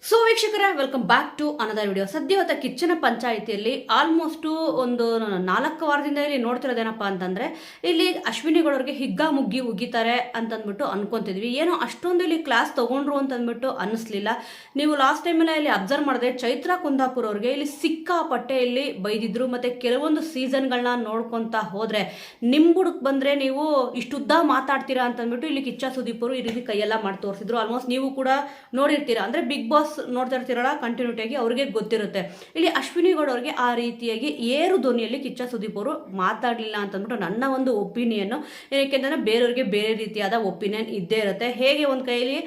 So ವೀಕ್ಷಕರೇ, welcome back to another video. ಸದ್ಯ ಹೊತ್ತ ಕಿಚ್ಚನ ಪಂಚಾಯಿತಿಯಲ್ಲಿ ಆಲ್ಮೋಸ್ಟು ಒಂದು 4 ವಾರದಿಂದ ಇಲ್ಲಿ ನೋಡ್ತಿರೋದೇನಪ್ಪ ಅಂತಂದರೆ, ಇಲ್ಲಿ ಅಶ್ವಿನಿ ಗೌಡರಿಗೆ ಹಿಗ್ಗಾ ಮುಗ್ಗಿ ಉಗಿತಾರೆ ಅಂತಂದ್ಬಿಟ್ಟು ಅನ್ಕೊಂತಿದ್ವಿ. ಏನೋ ಅಷ್ಟೊಂದು ಇಲ್ಲಿ ಕ್ಲಾಸ್ ತೊಗೊಂಡ್ರು ಅಂತಂದ್ಬಿಟ್ಟು ಅನ್ನಿಸ್ಲಿಲ್ಲ. ನೀವು ಲಾಸ್ಟ್ ಟೈಮೆಲ್ಲ ಇಲ್ಲಿ ಅಬ್ಸರ್ವ್ ಮಾಡಿದ್ರೆ ಚೈತ್ರಾ ಕುಂದಾಪುರ್ ಅವ್ರಿಗೆ ಇಲ್ಲಿ ಸಿಕ್ಕಾಪಟ್ಟೆ ಇಲ್ಲಿ ಬೈದಿದ್ರು. ಮತ್ತು ಕೆಲವೊಂದು ಸೀಸನ್ಗಳನ್ನ ನೋಡ್ಕೊತಾ ಹೋದರೆ ನಿಮ್ಮ ಬುಡಕ್ಕೆ ಬಂದರೆ ನೀವು ಇಷ್ಟುದ್ದ ಮಾತಾಡ್ತೀರಾ ಅಂತಂದ್ಬಿಟ್ಟು ಇಲ್ಲಿ ಕಿಚ್ಚ ಸುದೀಪ್ ಅವರು ಈ ರೀತಿ ಕೈಯೆಲ್ಲ ಮಾಡಿ ತೋರಿಸಿದ್ರು. ಆಲ್ಮೋಸ್ಟ್ ನೀವು ಕೂಡ ನೋಡಿರ್ತೀರಾ, ಅಂದರೆ ಬಿಗ್ ಬಾಸ್ ನೋಡ್ತಾ ಇರ್ತೀರಲ್ಲ ಕಂಟಿನ್ಯೂಟಿಯಾಗಿ, ಅವ್ರಿಗೆ ಗೊತ್ತಿರುತ್ತೆ. ಇಲ್ಲಿ ಅಶ್ವಿನಿ ಗೌಡ ಅವ್ರಿಗೆ ಆ ರೀತಿಯಾಗಿ ಏರು ಧ್ವನಿಯಲ್ಲಿ ಕಿಚ್ಚ ಸುದೀಪ್ ಅವರು ಮಾತಾಡಲಿಲ್ಲ ಅಂತಂದ್ಬಿಟ್ಟು ನನ್ನ ಒಂದು ಒಪಿನಿಯನ್ನು. ಏಕೆಂದರೆ ಬೇರೆಯವ್ರಿಗೆ ಬೇರೆ ರೀತಿಯಾದ ಒಪಿನಿಯನ್ ಇದ್ದೇ ಇರುತ್ತೆ. ಹೇಗೆ ಒಂದು ಕೈಯಲ್ಲಿ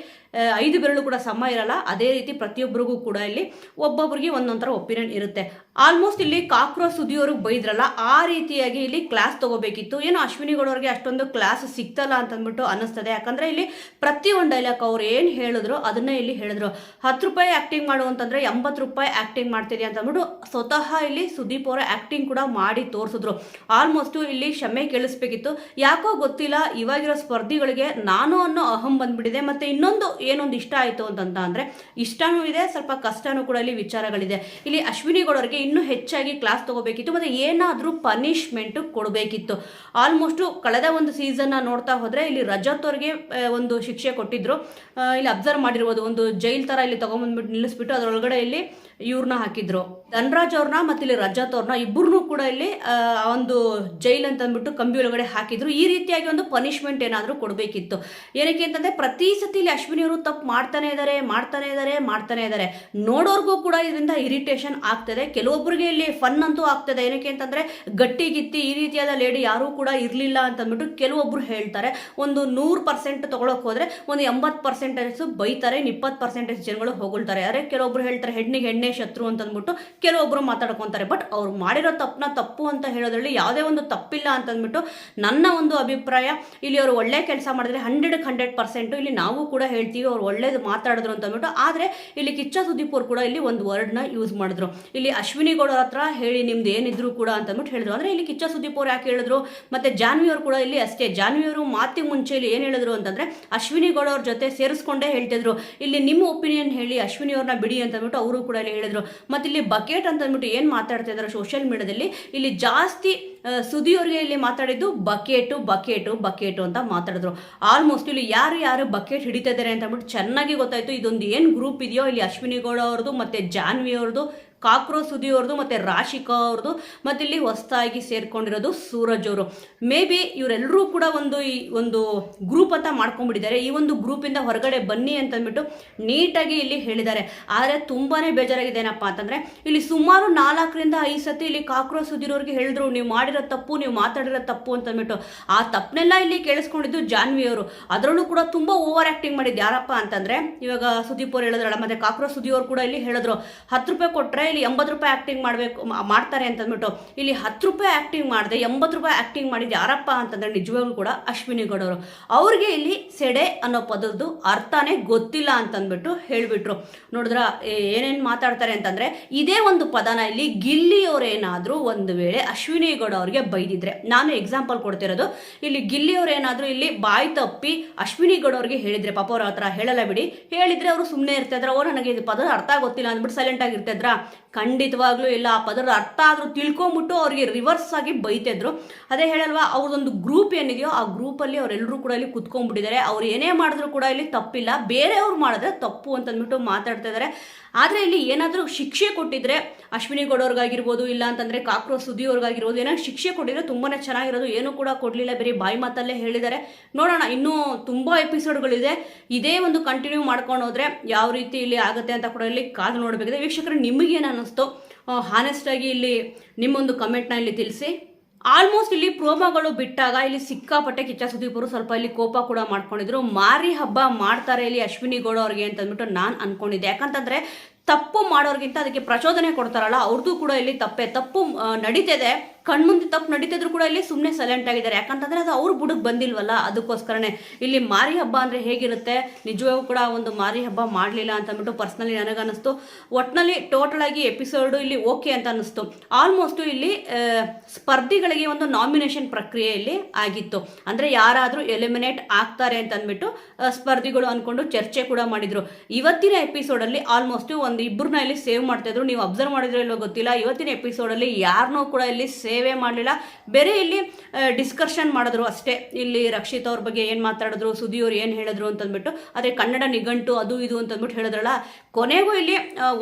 5 ಬೆರಳು ಕೂಡ ಸಮ ಇರಲ್ಲ, ಅದೇ ರೀತಿ ಪ್ರತಿಯೊಬ್ಬರಿಗೂ ಕೂಡ ಇಲ್ಲಿ ಒಬ್ಬೊಬ್ಬರಿಗೆ ಒಂದೊಂಥರ ಒಪಿನಿಯನ್ ಇರುತ್ತೆ. ಆಲ್ಮೋಸ್ಟ್ ಇಲ್ಲಿ ಕಾಕ್ರೋಚ್ ಸುದಿಯವ್ರಿಗೆ ಬೈದ್ರಲ್ಲ, ಆ ರೀತಿಯಾಗಿ ಇಲ್ಲಿ ಕ್ಲಾಸ್ ತಗೋಬೇಕಿತ್ತು. ಏನೋ ಅಶ್ವಿನಿ ಗೌಡ ಅವ್ರಿಗೆ ಅಷ್ಟೊಂದು ಕ್ಲಾಸ್ ಸಿಗ್ತಲ್ಲ ಅಂತಂದ್ಬಿಟ್ಟು ಅನ್ನಿಸ್ತದೆ. ಯಾಕಂದರೆ ಇಲ್ಲಿ ಪ್ರತಿಯೊಂದು ಡೈಲಾಗ್ ಅವ್ರು ಏನು ಹೇಳಿದ್ರು ಅದನ್ನೇ ಇಲ್ಲಿ ಹೇಳಿದ್ರು. 10 ರೂಪಾಯಿ ಆ್ಯಕ್ಟಿಂಗ್ ಮಾಡು ಅಂತಂದರೆ 80 ರೂಪಾಯಿ ಆ್ಯಕ್ಟಿಂಗ್ ಮಾಡ್ತಿದ್ದೆ ಅಂತಂದ್ಬಿಟ್ಟು ಸ್ವತಃ ಇಲ್ಲಿ ಸುದೀಪ್ ಅವರ ಆ್ಯಕ್ಟಿಂಗ್ ಕೂಡ ಮಾಡಿ ತೋರಿಸಿದ್ರು. ಆಲ್ಮೋಸ್ಟು ಇಲ್ಲಿ ಕ್ಷಮೆ ಕೇಳಿಸ್ಬೇಕಿತ್ತು. ಯಾಕೋ ಗೊತ್ತಿಲ್ಲ, ಇವಾಗಿರೋ ಸ್ಪರ್ಧಿಗಳಿಗೆ ನಾನು ಅನ್ನೋ ಅಹಂ ಬಂದ್ಬಿಟ್ಟಿದೆ. ಮತ್ತು ಇನ್ನೊಂದು ಏನೊಂದು ಇಷ್ಟ ಆಯಿತು ಅಂತಂತ ಅಂದರೆ, ಇಷ್ಟನೂ ಇದೆ, ಸ್ವಲ್ಪ ಕಷ್ಟನೂ ಕೂಡ ಇಲ್ಲಿ ವಿಚಾರಗಳಿದೆ. ಇಲ್ಲಿ ಅಶ್ವಿನಿ ಗೌಡರಿಗೆ ಇನ್ನೂ ಹೆಚ್ಚಾಗಿ ಕ್ಲಾಸ್ ತಗೋಬೇಕಿತ್ತು ಮತ್ತು ಏನಾದರೂ ಪನಿಷ್ಮೆಂಟು ಕೊಡಬೇಕಿತ್ತು. ಆಲ್ಮೋಸ್ಟು ಕಳೆದ ಒಂದು ಸೀಸನ್ನ ನೋಡ್ತಾ ಹೋದರೆ ಇಲ್ಲಿ ರಜತ್ ಅವ್ರಿಗೆ ಒಂದು ಶಿಕ್ಷೆ ಕೊಟ್ಟಿದ್ರು. ಇಲ್ಲಿ ಅಬ್ಸರ್ವ್ ಮಾಡಿರ್ಬೋದು, ಒಂದು ಜೈಲ್ ಥರ ಇಲ್ಲಿ ತೊಗೊಂಬಂದ್ಬಿಟ್ಟು ನಿಲ್ಲಿಸ್ಬಿಟ್ಟು ಅದರೊಳಗಡೆ ಇಲ್ಲಿ ಇವ್ರನ್ನ ಹಾಕಿದ್ರು, ಧನ್ರಾಜ್ ಅವ್ರನ್ನ ಮತ್ತು ಇಲ್ಲಿ ರಜತ್ ಅವ್ರನ್ನ ಇಬ್ಬರನ್ನೂ ಕೂಡ ಇಲ್ಲಿ ಒಂದು ಜೈಲ್ ಅಂತಂದ್ಬಿಟ್ಟು ಕಂಬಿ ಒಳಗಡೆ ಹಾಕಿದ್ರು. ಈ ರೀತಿಯಾಗಿ ಒಂದು ಪನಿಷ್ಮೆಂಟ್ ಏನಾದರೂ ಕೊಡಬೇಕಿತ್ತು. ಏನಕ್ಕೆ ಅಂತಂದರೆ ಪ್ರತಿ ಸತಿ ಇಲ್ಲಿ ಅಶ್ವಿನಿ ಅವರು ತಪ್ಪು ಮಾಡ್ತಾನೆ ಇದ್ದಾರೆ. ನೋಡೋರ್ಗೂ ಕೂಡ ಇದರಿಂದ ಇರಿಟೇಷನ್ ಆಗ್ತದೆ. ಕೆಲವೊಬ್ಬರಿಗೆ ಇಲ್ಲಿ ಫನ್ ಅಂತೂ ಆಗ್ತದೆ. ಏನಕ್ಕೆ ಅಂತಂದರೆ ಗಟ್ಟಿಗಿತ್ತಿ ಈ ರೀತಿಯಾದ ಲೇಡಿ ಯಾರೂ ಕೂಡ ಇರಲಿಲ್ಲ ಅಂತಂದ್ಬಿಟ್ಟು ಕೆಲವೊಬ್ಬರು ಹೇಳ್ತಾರೆ. ಒಂದು 100% ತೊಗೊಳಕ್ಕೆ ಹೋದರೆ ಒಂದು 80% ಬೈತಾರೆ, 20% ಜನಗಳು ಹೊಗಳ್ತಾರೆ. ಆದರೆ ಕೆಲವೊಬ್ರು ಹೇಳ್ತಾರೆ ಹೆಣ್ಣಿಗೆ ಹೆಣ್ಣೆ ಶತ್ರು ಅಂತಂದ್ಬಿಟ್ಟು ಕೆಲವೊಬ್ಬರು ಮಾತಾಡ್ಕೊತಾರೆ. ಬಟ್ ಅವ್ರು ಮಾಡಿರೋ ತಪ್ಪನ್ನ ತಪ್ಪು ಅಂತ ಹೇಳೋದ್ರಲ್ಲಿ ಯಾವುದೇ ಒಂದು ತಪ್ಪಿಲ್ಲ ಅಂತಂದ್ಬಿಟ್ಟು ನನ್ನ ಒಂದು ಅಭಿಪ್ರಾಯ. ಇಲ್ಲಿ ಅವರು ಒಳ್ಳೆ ಕೆಲಸ ಮಾಡಿದ್ರೆ 100% ಇಲ್ಲಿ ನಾವು ಕೂಡ ಹೇಳ್ತೀವಿ ಅವ್ರು ಒಳ್ಳೇದು ಮಾತಾಡಿದ್ರು ಅಂತಂದ್ಬಿಟ್ಟು. ಆದರೆ ಇಲ್ಲಿ ಕಿಚ್ಚ ಸುದೀಪ್ ಅವರು ಕೂಡ ಇಲ್ಲಿ ಒಂದು ವರ್ಡ್ನ ಯೂಸ್ ಮಾಡಿದ್ರು. ಇಲ್ಲಿ ಅಶ್ವಿನಿ ಗೌಡ ಹತ್ರ ಹೇಳಿ ನಿಮ್ದು ಏನಿದ್ರು ಕೂಡ ಅಂತಂದ್ಬಿಟ್ಟು ಹೇಳಿದ್ರು. ಅಂದರೆ ಇಲ್ಲಿ ಕಿಚ್ಚ ಸುದೀಪ್ ಅವ್ರು ಯಾಕೆ ಹೇಳಿದ್ರು, ಮತ್ತು ಜಾನ್ವಿ ಅವರು ಕೂಡ ಇಲ್ಲಿ ಅಷ್ಟೇ. ಜಾನ್ವಿ ಅವರು ಮಾತಿಗೆ ಮುಂಚೆ ಇಲ್ಲಿ ಏನು ಹೇಳಿದ್ರು ಅಂತಂದರೆ, ಅಶ್ವಿನಿ ಗೌಡ ಅವ್ರ ಜೊತೆ ಸೇರಿಸ್ಕೊಂಡೇ ಹೇಳ್ತಿದ್ರು, ಇಲ್ಲಿ ನಿಮ್ಮ ಒಪಿನಿಯನ್ ಹೇಳಿ ಅಶ್ವಿನಿ ಅವ್ರನ್ನ ಬಿಡಿ ಅಂತಂದ್ಬಿಟ್ಟು ಅವರು ಕೂಡ ಇಲ್ಲಿ ಹೇಳಿದ್ರು. ಮತ್ತು ಇಲ್ಲಿ ಬಕೆಟ್ ಅಂತಂದ್ಬಿಟ್ಟು ಏನು ಮಾತಾಡ್ತಾ ಇದ್ದಾರೆ ಸೋಷಿಯಲ್ ಮೀಡಿಯಾದಲ್ಲಿ, ಇಲ್ಲಿ ಜಾಸ್ತಿ ಸುದಿಯವ್ರಿಗೆ ಇಲ್ಲಿ ಮಾತಾಡಿದ್ದು ಬಕೆಟು ಅಂತ ಮಾತಾಡಿದ್ರು. ಆಲ್ಮೋಸ್ಟ್ ಇಲ್ಲಿ ಯಾರು ಬಕೆಟ್ ಹಿಡಿತಾ ಇದ್ದಾರೆ ಅಂತ ಅಂದ್ಬಿಟ್ಟು ಚೆನ್ನಾಗಿ ಗೊತ್ತಾಯಿತು. ಇದೊಂದು ಏನು ಗ್ರೂಪ್ ಇದೆಯೋ ಇಲ್ಲಿ ಅಶ್ವಿನಿ ಗೌಡ ಅವ್ರದ್ದು ಮತ್ತು ಜಾನ್ವಿ ಅವ್ರದ್ದು, ಕಾಕ್ರೋಚ್ ಸುದಿ ಅವ್ರದ್ದು ಮತ್ತು ರಾಶಿಕಾ ಅವ್ರದ್ದು, ಮತ್ತು ಇಲ್ಲಿ ಹೊಸದಾಗಿ ಸೇರ್ಕೊಂಡಿರೋದು ಸೂರಜ್ ಅವರು. ಮೇ ಬಿ ಇವರೆಲ್ಲರೂ ಕೂಡ ಈ ಒಂದು ಗ್ರೂಪ್ ಅಂತ ಮಾಡ್ಕೊಂಡ್ಬಿಟ್ಟಿದ್ದಾರೆ. ಈ ಒಂದು ಗ್ರೂಪಿಂದ ಹೊರಗಡೆ ಬನ್ನಿ ಅಂತಂದ್ಬಿಟ್ಟು ನೀಟಾಗಿ ಇಲ್ಲಿ ಹೇಳಿದ್ದಾರೆ. ಆದರೆ ತುಂಬಾ ಬೇಜಾರಾಗಿದೆ ಏನಪ್ಪ ಅಂತಂದರೆ, ಇಲ್ಲಿ ಸುಮಾರು 4ರಿಂದ 5 ಸತಿ ಇಲ್ಲಿ ಕಾಕ್ರೋಚ್ ಸುದಿರೋರಿಗೆ ಹೇಳಿದ್ರು ನೀವು ಮಾಡಿರೋ ತಪ್ಪು, ನೀವು ಮಾತಾಡಿರೋ ತಪ್ಪು ಅಂತಂದ್ಬಿಟ್ಟು. ಆ ತಪ್ಪನ್ನೆಲ್ಲ ಇಲ್ಲಿ ಕೇಳಿಸ್ಕೊಂಡಿದ್ದು ಜಾನ್ವಿ ಅವರು. ಅದರಲ್ಲೂ ಕೂಡ ತುಂಬ ಓವರ್ ಆ್ಯಕ್ಟಿಂಗ್ ಮಾಡಿದ್ದು ಯಾರಪ್ಪ ಅಂತಂದರೆ, ಇವಾಗ ಸುದೀಪ್ ಅವ್ರು ಹೇಳಿದ್ರಲ್ಲ, ಮತ್ತು ಕಾಕ್ರೋಚ್ ಸುದಿ ಅವರು ಕೂಡ ಇಲ್ಲಿ ಹೇಳಿದ್ರು 10 ರೂಪಾಯಿ ಕೊಟ್ಟರೆ ಇಲ್ಲಿ 80 ರೂಪಾಯಿ ಆ್ಯಕ್ಟಿಂಗ್ ಮಾಡ್ತಾರೆ ಅಂತಂದ್ಬಿಟ್ಟು. ಇಲ್ಲಿ 10 ರೂಪಾಯಿ ಆ್ಯಕ್ಟಿಂಗ್ ಮಾಡಿದೆ 80 ರೂಪಾಯಿ ಆ್ಯಕ್ಟಿಂಗ್ ಮಾಡಿದ್ದು ಯಾರಪ್ಪ ಅಂತಂದರೆ ನಿಜವಾಗ್ಲೂ ಕೂಡ ಅಶ್ವಿನಿ ಗೌಡ ಅವರು. ಅವ್ರಿಗೆ ಇಲ್ಲಿ ಸೆಡೆ ಅನ್ನೋ ಪದದ್ದು ಅರ್ಥನೇ ಗೊತ್ತಿಲ್ಲ ಅಂತಂದ್ಬಿಟ್ಟು ಹೇಳಿಬಿಟ್ರು. ನೋಡಿದ್ರ ಏನೇನು ಮಾತಾಡ್ತಾರೆ ಅಂತಂದರೆ, ಇದೇ ಒಂದು ಪದನ ಇಲ್ಲಿ ಗಿಲ್ಲಿಯವರೇನಾದರೂ ಒಂದು ವೇಳೆ ಅಶ್ವಿನಿ ಗೌಡ ಅವ್ರಿಗೆ ಬೈದಿದ್ರೆ, ನಾನು ಎಕ್ಸಾಂಪಲ್ ಕೊಡ್ತಿರೋದು, ಇಲ್ಲಿ ಗಿಲ್ಲಿಯವರೇನಾದರೂ ಇಲ್ಲಿ ಬಾಯಿ ತಪ್ಪಿ ಅಶ್ವಿನಿ ಗೌಡ ಅವ್ರಿಗೆ ಹೇಳಿದ್ರೆ, ಪಾಪ ಅವ್ರ ಹತ್ರ ಹೇಳಲ್ಲ ಬಿಡಿ, ಹೇಳಿದರೆ ಅವರು ಸುಮ್ಮನೆ ಇರ್ತಿದ್ರ, ನನಗೆ ಇದು ಪದದ ಅರ್ಥ ಗೊತ್ತಿಲ್ಲ ಅಂದ್ಬಿಟ್ಟು ಸೈಲೆಂಟ್ ಆಗಿರ್ತಿದ್ರ? ಖಂಡಿತವಾಗ್ಲೂ ಇಲ್ಲ. ಆ ಪದದ ಅರ್ಥ ಆದರೂ ತಿಳ್ಕೊಂಬಿಟ್ಟು ಅವ್ರಿಗೆ ರಿವರ್ಸ್ ಆಗಿ ಬೈತಿದ್ರು. ಅದೇ ಹೇಳಲ್ವಾ, ಅವ್ರದ್ದೊಂದು ಗ್ರೂಪ್ ಏನಿದೆಯೋ ಆ ಗ್ರೂಪಲ್ಲಿ ಅವರೆಲ್ಲರೂ ಕೂಡ ಇಲ್ಲಿ ಕುತ್ಕೊಂಡ್ಬಿಟ್ಟಿದ್ದಾರೆ. ಅವ್ರು ಏನೇ ಮಾಡಿದ್ರು ಕೂಡ ಇಲ್ಲಿ ತಪ್ಪಿಲ್ಲ, ಬೇರೆಯವ್ರು ಮಾಡಿದ್ರೆ ತಪ್ಪು ಅಂತಂದ್ಬಿಟ್ಟು ಮಾತಾಡ್ತಾ ಇದ್ದಾರೆ. ಆದರೆ ಇಲ್ಲಿ ಏನಾದರೂ ಶಿಕ್ಷೆ ಕೊಟ್ಟಿದ್ರೆ ಅಶ್ವಿನಿ ಗೌಡ ಅವ್ರಿಗಾಗಿರ್ಬೋದು, ಇಲ್ಲ ಅಂತಂದರೆ ಕಾಕ್ರೋಚ್ ಸುದಿ ಅವ್ರಿಗಾಗಿರ್ಬೋದು, ಏನಾದ್ರು ಶಿಕ್ಷೆ ಕೊಟ್ಟಿದ್ರೆ ತುಂಬಾ ಚೆನ್ನಾಗಿರೋದು. ಏನೂ ಕೂಡ ಕೊಡಲಿಲ್ಲ, ಬರೀ ಬಾಯಿ ಮಾತಲ್ಲೇ ಹೇಳಿದ್ದಾರೆ. ನೋಡೋಣ, ಇನ್ನೂ ತುಂಬ ಎಪಿಸೋಡ್ಗಳಿದೆ. ಇದೇ ಒಂದು ಕಂಟಿನ್ಯೂ ಮಾಡ್ಕೊಂಡು ಹೋದರೆ ಯಾವ ರೀತಿ ಇಲ್ಲಿ ಆಗುತ್ತೆ ಅಂತ ಕೂಡ ಇಲ್ಲಿ ಕಾದು ನೋಡಬೇಕಿದೆ. ವೀಕ್ಷಕರು, ನಿಮಗೇನು ಅನ್ನಿಸ್ತು ಹಾನೆಸ್ಟಾಗಿ ಇಲ್ಲಿ ನಿಮ್ಮೊಂದು ಕಮೆಂಟ್ನ ಇಲ್ಲಿ ತಿಳಿಸಿ. ಆಲ್ಮೋಸ್ಟ್ ಇಲ್ಲಿ ಪ್ರೋಮೋಗಳು ಬಿಟ್ಟಾಗ ಇಲ್ಲಿ ಸಿಕ್ಕಾಪಟ್ಟೆ ಕಿಚ್ಚ ಸುದೀಪ್ ಅವರು ಸ್ವಲ್ಪ ಇಲ್ಲಿ ಕೋಪ ಕೂಡ ಮಾಡ್ಕೊಂಡಿದ್ರು. ಮಾರಿ ಹಬ್ಬ ಮಾಡ್ತಾರೆ ಇಲ್ಲಿ ಅಶ್ವಿನಿ ಗೌಡ ಅವ್ರಿಗೆ ಅಂತಂದ್ಬಿಟ್ಟು ನಾನು ಅನ್ಕೊಂಡಿದ್ದೆ. ಯಾಕಂತಂದರೆ ತಪ್ಪು ಮಾಡೋರ್ಗಿಂತ ಅದಕ್ಕೆ ಪ್ರಚೋದನೆ ಕೊಡ್ತಾರಲ್ಲ ಅವ್ರದ್ದು ಕೂಡ ಇಲ್ಲಿ ತಪ್ಪು ನಡೀತಿದೆ, ಕಣ್ಮುಂದೆ ತಪ್ಪು ನಡೀತಿದ್ರು ಕೂಡ ಇಲ್ಲಿ ಸುಮ್ಮನೆ ಸೈಲೆಂಟ್ ಆಗಿದ್ದಾರೆ. ಯಾಕಂತಂದ್ರೆ ಅದು ಅವ್ರ ಬುಡಕ್ಕೆ ಬಂದಿಲ್ವಲ್ಲ, ಅದಕ್ಕೋಸ್ಕರನೇ. ಇಲ್ಲಿ ಮಾರಿ ಹಬ್ಬ ಅಂದರೆ ಹೇಗಿರುತ್ತೆ, ನಿಜವಾಗೂ ಕೂಡ ಒಂದು ಮಾರಿ ಹಬ್ಬ ಮಾಡಲಿಲ್ಲ ಅಂತ ಅಂದ್ಬಿಟ್ಟು ಪರ್ಸ್ನಲಿ ನನಗನ್ನಿಸ್ತು. ಒಟ್ಟಿನಲ್ಲಿ ಟೋಟಲ್ ಆಗಿ ಎಪಿಸೋಡು ಇಲ್ಲಿ ಓಕೆ ಅಂತ ಅನ್ನಿಸ್ತು. ಆಲ್ಮೋಸ್ಟು ಇಲ್ಲಿ ಸ್ಪರ್ಧಿಗಳಿಗೆ ಒಂದು ನಾಮಿನೇಷನ್ ಪ್ರಕ್ರಿಯೆಯಲ್ಲಿ ಆಗಿತ್ತು. ಅಂದರೆ ಯಾರಾದರೂ ಎಲಿಮಿನೇಟ್ ಆಗ್ತಾರೆ ಅಂತ ಅಂದ್ಬಿಟ್ಟು ಸ್ಪರ್ಧಿಗಳು ಅಂದ್ಕೊಂಡು ಚರ್ಚೆ ಕೂಡ ಮಾಡಿದರು. ಇವತ್ತಿನ ಎಪಿಸೋಡಲ್ಲಿ ಆಲ್ಮೋಸ್ಟು ಒಂದು ಇಬ್ಬರನ್ನ ಇಲ್ಲಿ ಸೇವ್ ಮಾಡ್ತಾಯಿದ್ರು. ನೀವು ಅಬ್ಸರ್ವ್ ಮಾಡಿದ್ರೆ ಇಲ್ಲೋ ಗೊತ್ತಿಲ್ಲ, ಇವತ್ತಿನ ಎಪಿಸೋಡಲ್ಲಿ ಯಾರನ್ನೂ ಕೂಡ ಇಲ್ಲಿ ಸೇವೇ ಮಾಡಲಿಲ್ಲ. ಬೇರೆ ಇಲ್ಲಿ ಡಿಸ್ಕಷನ್ ಮಾಡಿದ್ರು ಅಷ್ಟೇ. ಇಲ್ಲಿ ರಕ್ಷಿತ್ ಅವ್ರ ಬಗ್ಗೆ ಏನು ಮಾತಾಡಿದ್ರು, ಸುದಿ ಅವ್ರು ಏನು ಹೇಳಿದ್ರು ಅಂತಂದ್ಬಿಟ್ಟು, ಆದರೆ ಕನ್ನಡ ನಿಘಂಟು ಅದು ಇದು ಅಂತಂದ್ಬಿಟ್ಟು ಹೇಳಿದ್ರಲ್ಲ. ಕೊನೆಗೂ ಇಲ್ಲಿ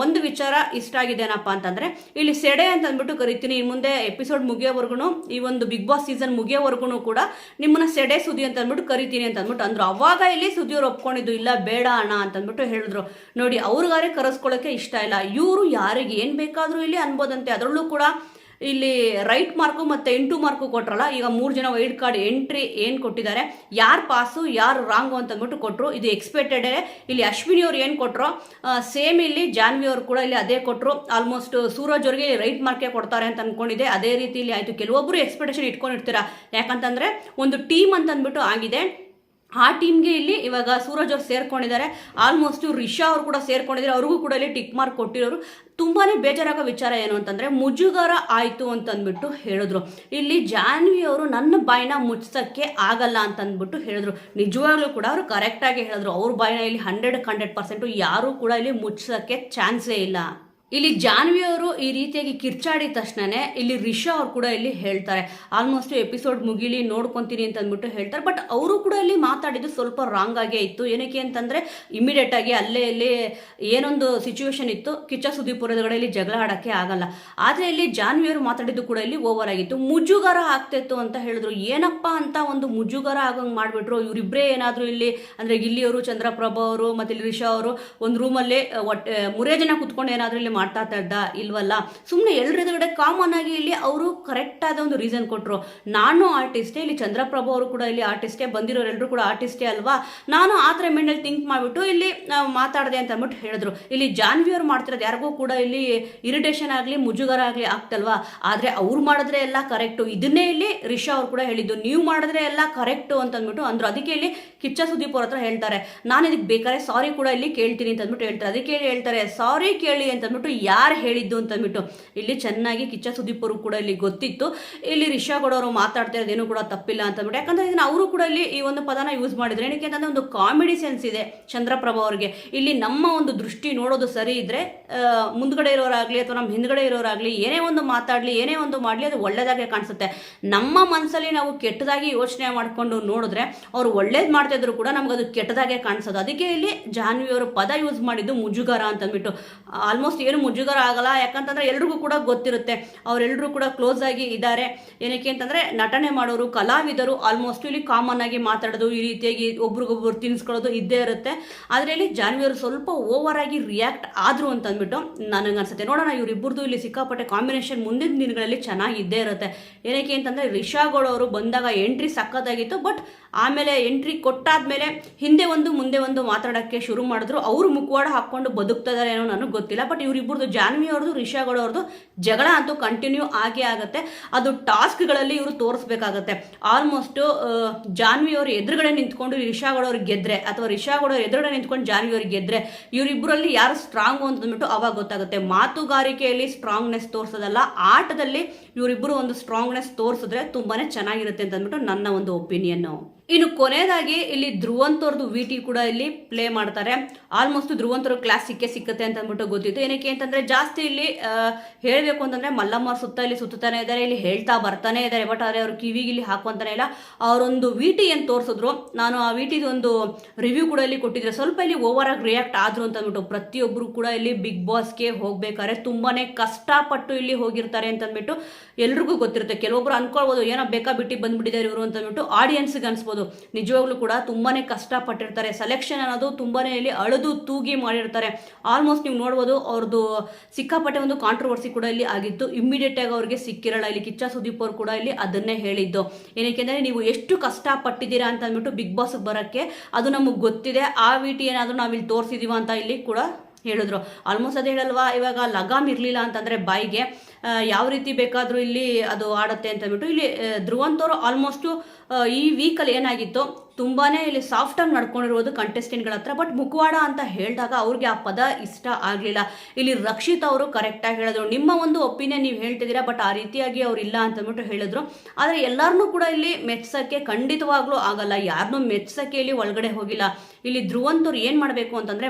ಒಂದು ವಿಚಾರ ಇಷ್ಟ ಆಗಿದೆ ಏನಪ್ಪ ಅಂತಂದರೆ, ಇಲ್ಲಿ ಸೆಡೆ ಅಂತ ಅಂದ್ಬಿಟ್ಟು ಕರಿತೀನಿ. ಇನ್ನು ಮುಂದೆ ಎಪಿಸೋಡ್ ಮುಗಿಯೋವರೆಗೂ, ಈ ಒಂದು ಬಿಗ್ ಬಾಸ್ ಸೀಸನ್ ಮುಗಿಯೋವರೆಗೂ ಕೂಡ ನಿಮ್ಮನ್ನ ಸೆಡೆ ಸುದಿ ಅಂತ ಅಂದ್ಬಿಟ್ಟು ಕರಿತೀನಿ ಅಂತ ಅಂದ್ಬಿಟ್ಟು ಅಂದರು. ಅವಾಗ ಇಲ್ಲಿ ಸುದಿಯವ್ರು ಒಪ್ಕೊಂಡಿದ್ದು, ಇಲ್ಲ ಬೇಡ ಅಣ್ಣ ಅಂತಂದ್ಬಿಟ್ಟು ಹೇಳಿದ್ರು. ನೋಡಿ, ಅವ್ರಿಗಾರೆ ಕರೆಸ್ಕೊಳ್ಳೋಕ್ಕೆ ಇಷ್ಟ ಇಲ್ಲ. ಇವರು ಯಾರಿಗೆ ಏನು ಬೇಕಾದರೂ ಇಲ್ಲಿ ಅನ್ಬೋದಂತೆ. ಅದರಲ್ಲೂ ಕೂಡ ಇಲ್ಲಿ ರೈಟ್ ಮಾರ್ಕು ಮತ್ತು 8 ಮಾರ್ಕು ಕೊಟ್ರಲ್ಲ. ಈಗ 3 ಜನ ವೈಲ್ಡ್ ಕಾರ್ಡ್ ಎಂಟ್ರಿ ಏನು ಕೊಟ್ಟಿದ್ದಾರೆ, ಯಾರು ಪಾಸು ಯಾರು ರಾಂಗು ಅಂತಂದ್ಬಿಟ್ಟು ಕೊಟ್ಟರು. ಇದು ಎಕ್ಸ್ಪೆಕ್ಟೆಡೇ. ಇಲ್ಲಿ ಅಶ್ವಿನಿ ಅವ್ರು ಏನು ಕೊಟ್ಟರು ಸೇಮ್ ಇಲ್ಲಿ ಜಾನ್ವಿ ಅವ್ರು ಕೂಡ ಇಲ್ಲಿ ಅದೇ ಕೊಟ್ಟರು. ಆಲ್ಮೋಸ್ಟ್ ಸೂರಜ್ ಅವ್ರಿಗೆ ರೈಟ್ ಮಾರ್ಕೇ ಕೊಡ್ತಾರೆ ಅಂತ ಅಂದ್ಕೊಂಡಿದ್ದೆ. ಅದೇ ರೀತಿಯಲ್ಲಿ ಆಯಿತು. ಕೆಲವೊಬ್ಬರು ಎಕ್ಸ್ಪೆಕ್ಟೇಷನ್ ಇಟ್ಕೊಂಡಿರ್ತೀರ, ಯಾಕಂತಂದರೆ ಒಂದು ಟೀಮ್ ಅಂತಂದ್ಬಿಟ್ಟು ಆಗಿದೆ. ಆ ಟೀಮ್ಗೆ ಇಲ್ಲಿ ಇವಾಗ ಸೂರಜ್ ಅವ್ರು ಸೇರ್ಕೊಂಡಿದ್ದಾರೆ. ಆಲ್ಮೋಸ್ಟು ರಿಷಾ ಅವ್ರು ಕೂಡ ಸೇರ್ಕೊಂಡಿದ್ದಾರೆ. ಅವ್ರಿಗೂ ಕೂಡ ಇಲ್ಲಿ ಟಿಕ್ ಮಾರ್ಕ್ ಕೊಟ್ಟಿರೋರು. ತುಂಬಾ ಬೇಜಾರಾಗೋ ವಿಚಾರ ಏನು ಅಂತಂದರೆ, ಮುಜುಗರ ಆಯಿತು ಅಂತಂದ್ಬಿಟ್ಟು ಹೇಳಿದ್ರು. ಇಲ್ಲಿ ಜಾನ್ವಿ ಅವರು ನನ್ನ ಬಾಯಿನ ಮುಚ್ಚೋಕ್ಕೆ ಆಗಲ್ಲ ಅಂತಂದ್ಬಿಟ್ಟು ಹೇಳಿದ್ರು. ನಿಜವಾಗ್ಲೂ ಕೂಡ ಅವರು ಕರೆಕ್ಟಾಗಿ ಹೇಳಿದ್ರು. ಅವ್ರ ಬಾಯಿನ ಇಲ್ಲಿ 100% ಯಾರೂ ಕೂಡ ಇಲ್ಲಿ ಮುಚ್ಚೋಕ್ಕೆ ಚಾನ್ಸೇ ಇಲ್ಲ. ಇಲ್ಲಿ ಜಾನ್ವಿ ಅವರು ಈ ರೀತಿಯಾಗಿ ಕಿರ್ಚಾಡಿದ ತಕ್ಷಣನೇ ಇಲ್ಲಿ ರಿಷಾ ಅವ್ರು ಕೂಡ ಇಲ್ಲಿ ಹೇಳ್ತಾರೆ, ಆಲ್ಮೋಸ್ಟ್ ಎಪಿಸೋಡ್ ಮುಗಿಲಿ ನೋಡ್ಕೊತೀನಿ ಅಂತ ಅಂದ್ಬಿಟ್ಟು ಹೇಳ್ತಾರೆ. ಬಟ್ ಅವರು ಕೂಡ ಇಲ್ಲಿ ಮಾತಾಡಿದ್ದು ಸ್ವಲ್ಪ ರಾಂಗ್ ಆಗೇ ಇತ್ತು. ಏನಕ್ಕೆ ಅಂತಂದರೆ, ಇಮಿಡಿಯೇಟ್ ಆಗಿ ಅಲ್ಲೇ ಇಲ್ಲಿ ಏನೊಂದು ಸಿಚುವೇಶನ್ ಇತ್ತು, ಕಿಚ್ಚ ಸುದೀಪುರದಗಡೆ ಇಲ್ಲಿ ಜಗಳ ಆಡೋಕ್ಕೆ ಆಗಲ್ಲ. ಆದರೆ ಇಲ್ಲಿ ಜಾನ್ವಿ ಅವರು ಮಾತಾಡಿದ್ದು ಕೂಡ ಇಲ್ಲಿ ಓವರ್ ಆಗಿತ್ತು. ಮುಜುಗರ ಆಗ್ತಿತ್ತು ಅಂತ ಹೇಳಿದ್ರು. ಏನಪ್ಪ ಅಂತ ಒಂದು ಮುಜುಗರ ಆಗಂಗೆ ಮಾಡಿಬಿಟ್ರು. ಇವರಿಬ್ಬರೇ ಏನಾದರೂ ಇಲ್ಲಿ ಅಂದರೆ ಗಿಲ್ಲಿಯವರು, ಚಂದ್ರಪ್ರಭಾ ಅವರು ಮತ್ತು ಇಲ್ಲಿ ರಿಷಾ ಅವರು ಒಂದು ರೂಮಲ್ಲಿ 3 ಜನ ಕುತ್ಕೊಂಡು ಏನಾದರೂ ಇಲ್ಲಿ ಮಾಡ್ತಾ ಇದ್ದ ಇಲ್ವಲ್ಲ. ಸುಮ್ಮನೆ ಎಲ್ರೆದುಗಡೆ ಕಾಮನ್ ಆಗಿ ಇಲ್ಲಿ ಅವರು ಕರೆಕ್ಟ್ ಆದ ಒಂದು ರೀಸನ್ ಕೊಟ್ಟರು. ನಾನು ಆರ್ಟಿಸ್ಟೇ, ಇಲ್ಲಿ ಚಂದ್ರಪ್ರಭು ಅವರು ಕೂಡ ಇಲ್ಲಿ ಆರ್ಟಿಸ್ಟೇ, ಬಂದಿರೋರೆಲ್ಲರೂ ಕೂಡ ಆರ್ಟಿಸ್ಟೇ ಅಲ್ವಾ, ನಾನು ಆ ಥರ ಮೆಂಡಲ್ಲಿ ಥಿಂಕ್ ಮಾಡಿಬಿಟ್ಟು ಇಲ್ಲಿ ಮಾತಾಡಿದೆ ಅಂತ ಅಂದ್ಬಿಟ್ಟು ಹೇಳಿದ್ರು. ಇಲ್ಲಿ ಜಾನ್ವಿ ಅವ್ರು ಮಾಡ್ತಿರೋದು ಯಾರಿಗೂ ಕೂಡ ಇಲ್ಲಿ ಇರಿಟೇಷನ್ ಆಗಲಿ ಮುಜುಗರ ಆಗಲಿ ಆಗ್ತಲ್ವಾ. ಆದರೆ ಅವ್ರು ಮಾಡಿದ್ರೆ ಎಲ್ಲ ಕರೆಕ್ಟು. ಇದನ್ನೇ ಇಲ್ಲಿ ರಿಷಾ ಅವ್ರು ಕೂಡ ಹೇಳಿದ್ದು, ನೀವು ಮಾಡಿದ್ರೆ ಎಲ್ಲ ಕರೆಕ್ಟು ಅಂತಂದ್ಬಿಟ್ಟು ಅಂದರು. ಅದಕ್ಕೆ ಇಲ್ಲಿ ಕಿಚ್ಚ ಸುದೀಪ್ ಅವ್ರ ಹತ್ರ ಹೇಳ್ತಾರೆ, ನಾನು ಇದಕ್ಕೆ ಬೇಕಾದ್ರೆ ಸಾರಿ ಕೂಡ ಇಲ್ಲಿ ಕೇಳ್ತೀನಿ ಅಂತ ಅಂದ್ಬಿಟ್ಟು ಹೇಳ್ತಾರೆ. ಅದಕ್ಕೆ ಹೇಳ್ತಾರೆ ಸಾರಿ ಕೇಳಿ ಅಂತಂದ್ಬಿಟ್ಟು ಯಾರು ಹೇಳಿದ್ದು ಅಂತಂದ್ಬಿಟ್ಟು. ಇಲ್ಲಿ ಚೆನ್ನಾಗಿ ಕಿಚ್ಚ ಸುದೀಪ್ ಅವರು ಕೂಡ ಇಲ್ಲಿ ಗೊತ್ತಿತ್ತು, ಇಲ್ಲಿ ರಿಷಾ ಗೌಡವರು ಮಾತಾಡ್ತಾ ಇರೋದೇನು ಕೂಡ ತಪ್ಪಿಲ್ಲ ಅಂತಂದ್ಬಿಟ್ಟು. ಯಾಕಂದರೆ ಇದನ್ನು ಅವರು ಕೂಡ ಇಲ್ಲಿ ಈ ಒಂದು ಪದನ ಯೂಸ್ ಮಾಡಿದ್ರು. ಏನಕ್ಕೆ ಅಂತಂದರೆ ಒಂದು ಕಾಮಿಡಿ ಸೆನ್ಸ್ ಇದೆ ಚಂದ್ರಪ್ರಭಾ ಅವ್ರಿಗೆ. ಇಲ್ಲಿ ನಮ್ಮ ಒಂದು ದೃಷ್ಟಿ ನೋಡೋದು ಸರಿ ಇದ್ದರೆ ಮುಂದ್ಗಡೆ ಇರೋರಾಗಲಿ ಅಥವಾ ನಮ್ಮ ಹಿಂದ್ಗಡೆ ಇರೋರಾಗಲಿ ಏನೇ ಒಂದು ಮಾತಾಡಲಿ ಏನೇ ಒಂದು ಮಾಡಲಿ ಅದು ಒಳ್ಳೆಯದಾಗೆ ಕಾಣಿಸುತ್ತೆ. ನಮ್ಮ ಮನಸ್ಸಲ್ಲಿ ನಾವು ಕೆಟ್ಟದಾಗಿ ಯೋಚನೆ ಮಾಡಿಕೊಂಡು ನೋಡಿದ್ರೆ ಅವ್ರು ಒಳ್ಳೇದು ಮಾಡ್ತಾಯಿದ್ರು ಕೂಡ ನಮಗದು ಕೆಟ್ಟದಾಗೆ ಕಾಣಿಸೋದು. ಅದಕ್ಕೆ ಇಲ್ಲಿ ಜಾನ್ವಿ ಅವರು ಪದ ಯೂಸ್ ಮಾಡಿದ್ದು ಮುಜುಗರ ಅಂತಂದ್ಬಿಟ್ಟು. ಆಲ್ಮೋಸ್ಟ್ ಏನು ಮುಜುಗರ ಆಗಲ್ಲ, ಯಾಕಂತಂದರೆ ಎಲ್ರಿಗೂ ಕೂಡ ಗೊತ್ತಿರುತ್ತೆ ಅವರೆಲ್ಲರೂ ಕೂಡ ಕ್ಲೋಸ್ ಆಗಿ ಇದ್ದಾರೆ. ಏನಕ್ಕೆ ಅಂತಂದರೆ ನಟನೆ ಮಾಡೋರು, ಕಲಾವಿದರು ಆಲ್ಮೋಸ್ಟ್ ಇಲ್ಲಿ ಕಾಮನ್ ಆಗಿ ಮಾತಾಡೋದು, ಈ ರೀತಿಯಾಗಿ ಒಬ್ರಿಗೊಬ್ರು ತಿನ್ಸ್ಕೊಳ್ಳೋದು ಇದ್ದೇ ಇರುತ್ತೆ. ಆದರೆ ಇಲ್ಲಿ ಜಾನ್ವಿ ಅವರು ಸ್ವಲ್ಪ ಓವರ್ ಆಗಿ ರಿಯಾಕ್ಟ್ ಆದರು ಅಂತಂದ್ಬಿಟ್ಟು ನನಗನ್ಸುತ್ತೆ. ನೋಡೋಣ, ಇವರಿಬ್ಬರದು ಇಲ್ಲಿ ಸಿಕ್ಕಾಪಟ್ಟೆ ಕಾಂಬಿನೇಷನ್ ಮುಂದಿನ ದಿನಗಳಲ್ಲಿ ಚೆನ್ನಾಗಿ ಇದ್ದೇ ಇರುತ್ತೆ. ಏನಕ್ಕೆ ಅಂತಂದರೆ ರಿಷಾಗೌಡವರು ಬಂದಾಗ ಎಂಟ್ರಿ ಸಕ್ಕತ್ತಾಗಿತ್ತು. ಬಟ್ ಆಮೇಲೆ ಎಂಟ್ರಿ ಕೊಟ್ಟಾದ್ಮೇಲೆ ಹಿಂದೆ ಒಂದು ಮುಂದೆ ಒಂದು ಮಾತಾಡೋಕ್ಕೆ ಶುರು ಮಾಡಿದ್ರು. ಅವರು ಮುಖವಾಡ ಹಾಕ್ಕೊಂಡು ಬದುಕ್ತಾ ಇದ್ದಾರೆ ಏನೋ ನನಗೆ ಗೊತ್ತಿಲ್ಲ. ಬಟ್ ಇವರಿಬ್ಬರದು ಜಾನ್ವಿ ಅವ್ರದ್ದು ರಿಷಾಗೌಡ ಅವ್ರದ್ದು ಜಗಳ ಅಂತೂ ಕಂಟಿನ್ಯೂ ಆಗೇ ಆಗುತ್ತೆ. ಅದು ಟಾಸ್ಕ್ಗಳಲ್ಲಿ ಇವರು ತೋರಿಸ್ಬೇಕಾಗತ್ತೆ. ಆಲ್ಮೋಸ್ಟು ಜಾನ್ವಿ ಅವರು ಎದುರುಗಡೆ ನಿಂತ್ಕೊಂಡು ರಿಷಾಗೌಡ ಅವ್ರಿಗೆ ಗೆದ್ರೆ ಅಥವಾ ರಿಷಾಗೌಡ ಅವ್ರು ಎದುರುಗಡೆ ನಿಂತ್ಕೊಂಡು ಜಾನ್ವಿ ಅವ್ರಿಗೆ ಗೆದ್ರೆ ಇವರಿಬ್ಬರಲ್ಲಿ ಯಾರು ಸ್ಟ್ರಾಂಗು ಅಂತಂದ್ಬಿಟ್ಟು ಅವಾಗ ಗೊತ್ತಾಗುತ್ತೆ. ಮಾತುಗಾರಿಕೆಯಲ್ಲಿ ಸ್ಟ್ರಾಂಗ್ನೆಸ್ ತೋರಿಸೋದಲ್ಲ, ಆಟದಲ್ಲಿ ಇವರಿಬ್ಬರು ಒಂದು ಸ್ಟ್ರಾಂಗ್ನೆಸ್ ತೋರಿಸಿದ್ರೆ ತುಂಬಾ ಚೆನ್ನಾಗಿರುತ್ತೆ ಅಂತಂದ್ಬಿಟ್ಟು ನನ್ನ ಒಂದು ಒಪಿನಿಯನ್ನು. ಇನ್ನು ಕೊನೆಯದಾಗಿ ಇಲ್ಲಿ ಧ್ರುವಂತವ್ರದ್ದು VT ಕೂಡ ಇಲ್ಲಿ ಪ್ಲೇ ಮಾಡ್ತಾರೆ. ಆಲ್ಮೋಸ್ಟ್ ಧ್ರುವಂತವ್ರ ಕ್ಲಾಸ್ ಸಿಕ್ಕತ್ತೆ ಅಂತ ಅಂದ್ಬಿಟ್ಟು ಗೊತ್ತಿತ್ತು. ಏನಕ್ಕೆ ಅಂತಂದರೆ ಜಾಸ್ತಿ ಇಲ್ಲಿ ಹೇಳಬೇಕು ಅಂತಂದರೆ ಮಲ್ಲಮ್ಮ ಸುತ್ತ ಇಲ್ಲಿ ಸುತ್ತಾನೆ ಇದ್ದಾರೆ, ಇಲ್ಲಿ ಹೇಳ್ತಾ ಬರ್ತಾನೆ ಇದ್ದಾರೆ. ಬಟ್ ಆದರೆ ಅವ್ರು ಕಿವಿಗೆ ಇಲ್ಲಿ ಹಾಕುವಂತಾನೆ ಇಲ್ಲ. ಅವರೊಂದು VT ಏನು ತೋರಿಸಿದ್ರು, ನಾನು ಆ VTದು ಒಂದು ರಿವ್ಯೂ ಕೂಡ ಇಲ್ಲಿ ಕೊಟ್ಟಿದ್ರೆ ಸ್ವಲ್ಪ ಇಲ್ಲಿ ಓವರ್ ಆಗಿ ರಿಯಾಕ್ಟ್ ಆದರು ಅಂತ ಅಂದ್ಬಿಟ್ಟು. ಪ್ರತಿಯೊಬ್ಬರು ಕೂಡ ಇಲ್ಲಿ ಬಿಗ್ ಬಾಸ್ಗೆ ಹೋಗ್ಬೇಕಾದ್ರೆ ತುಂಬಾ ಕಷ್ಟಪಟ್ಟು ಇಲ್ಲಿ ಹೋಗಿರ್ತಾರೆ ಅಂತಂದ್ಬಿಟ್ಟು ಎಲ್ರಿಗೂ ಗೊತ್ತಿರುತ್ತೆ. ಕೆಲವೊಬ್ರು ಅನ್ಕೊಳ್ಬೋದು ಏನೋ ಬೇಕಾ ಬಿಟ್ಟು ಬಂದ್ಬಿಟ್ಟಿದ್ದಾರೆ ಇವರು ಅಂತಂದ್ಬಿಟ್ಟು, ಆಡಿಯನ್ಸ್ಗೆ ಅನ್ಸ್ಬೋದು. ನಿಜವಾಗ್ಲೂ ಕೂಡ ತುಂಬಾ ಕಷ್ಟಪಟ್ಟಿರ್ತಾರೆ. ಸೆಲೆಕ್ಷನ್ ಅನ್ನೋದು ತುಂಬಾ ಇಲ್ಲಿ ಅಳದು ತೂಗಿ ಮಾಡಿರ್ತಾರೆ. ಆಲ್ಮೋಸ್ಟ್ ನೀವು ನೋಡ್ಬೋದು ಅವ್ರದ್ದು ಸಿಕ್ಕಾಪಟ್ಟೆ ಒಂದು ಕಾಂಟ್ರವರ್ಸಿ ಕೂಡ ಇಲ್ಲಿ ಆಗಿತ್ತು. ಇಮ್ಮಿಡಿಯೇಟ್ ಆಗಿ ಅವ್ರಿಗೆ ಸಿಕ್ಕಿರಲ್ಲ. ಇಲ್ಲಿ ಕಿಚ್ಚ ಸುದೀಪ್ ಅವರು ಕೂಡ ಇಲ್ಲಿ ಅದನ್ನೇ ಹೇಳಿದ್ದು. ಏನಕ್ಕೆ ಅಂದರೆ ನೀವು ಎಷ್ಟು ಕಷ್ಟಪಟ್ಟಿದ್ದೀರಾ ಅಂತ ಅಂದ್ಬಿಟ್ಟು ಬಿಗ್ ಬಾಸ್ಗೆ ಬರೋಕ್ಕೆ ಅದು ನಮಗೆ ಗೊತ್ತಿದೆ. ಆ VT ಏನಾದರೂ ನಾವಿಲ್ಲಿ ತೋರಿಸಿದೀವ ಅಂತ ಇಲ್ಲಿ ಕೂಡ ಹೇಳಿದ್ರು. ಆಲ್ಮೋಸ್ಟ್ ಅದೇ ಹೇಳಲ್ವಾ, ಇವಾಗ ಲಗಾಮ್ ಇರಲಿಲ್ಲ ಅಂತಂದರೆ ಬಾಯಿಗೆ ಯಾವ ರೀತಿ ಬೇಕಾದರೂ ಇಲ್ಲಿ ಅದು ಆಡುತ್ತೆ ಅಂತ ಅಂದ್ಬಿಟ್ಟು ಇಲ್ಲಿ ಧ್ರುವಂತವರು ಆಲ್ಮೋಸ್ಟು ಈ ವೀಕಲ್ಲಿ ಏನಾಗಿತ್ತು ತುಂಬಾ ಇಲ್ಲಿ ಸಾಫ್ಟಾಗಿ ನಡ್ಕೊಂಡಿರ್ಬೋದು ಕಂಟೆಸ್ಟೆಂಟ್ಗಳ ಹತ್ರ. ಬಟ್ ಮುಖವಾಡ ಅಂತ ಹೇಳಿದಾಗ ಅವ್ರಿಗೆ ಆ ಪದ ಇಷ್ಟ ಆಗಲಿಲ್ಲ. ಇಲ್ಲಿ ರಕ್ಷಿತ್ ಅವರು ಕರೆಕ್ಟಾಗಿ ಹೇಳಿದ್ರು, ನಿಮ್ಮ ಒಂದು ಒಪಿನಿಯನ್ ನೀವು ಹೇಳ್ತಿದ್ದೀರಾ, ಬಟ್ ಆ ರೀತಿಯಾಗಿ ಅವ್ರು ಇಲ್ಲ ಅಂತಂದ್ಬಿಟ್ಟು ಹೇಳಿದ್ರು. ಆದರೆ ಎಲ್ಲರನ್ನೂ ಕೂಡ ಇಲ್ಲಿ ಮೆಚ್ಚೋಕ್ಕೆ ಖಂಡಿತವಾಗ್ಲೂ ಆಗಲ್ಲ, ಯಾರನ್ನೂ ಮೆಚ್ಚೋಕ್ಕೆ ಇಲ್ಲಿ ಒಳಗಡೆ ಹೋಗಿಲ್ಲ. ಇಲ್ಲಿ ಧ್ರುವಂತವ್ರು ಏನು ಮಾಡಬೇಕು ಅಂತಂದರೆ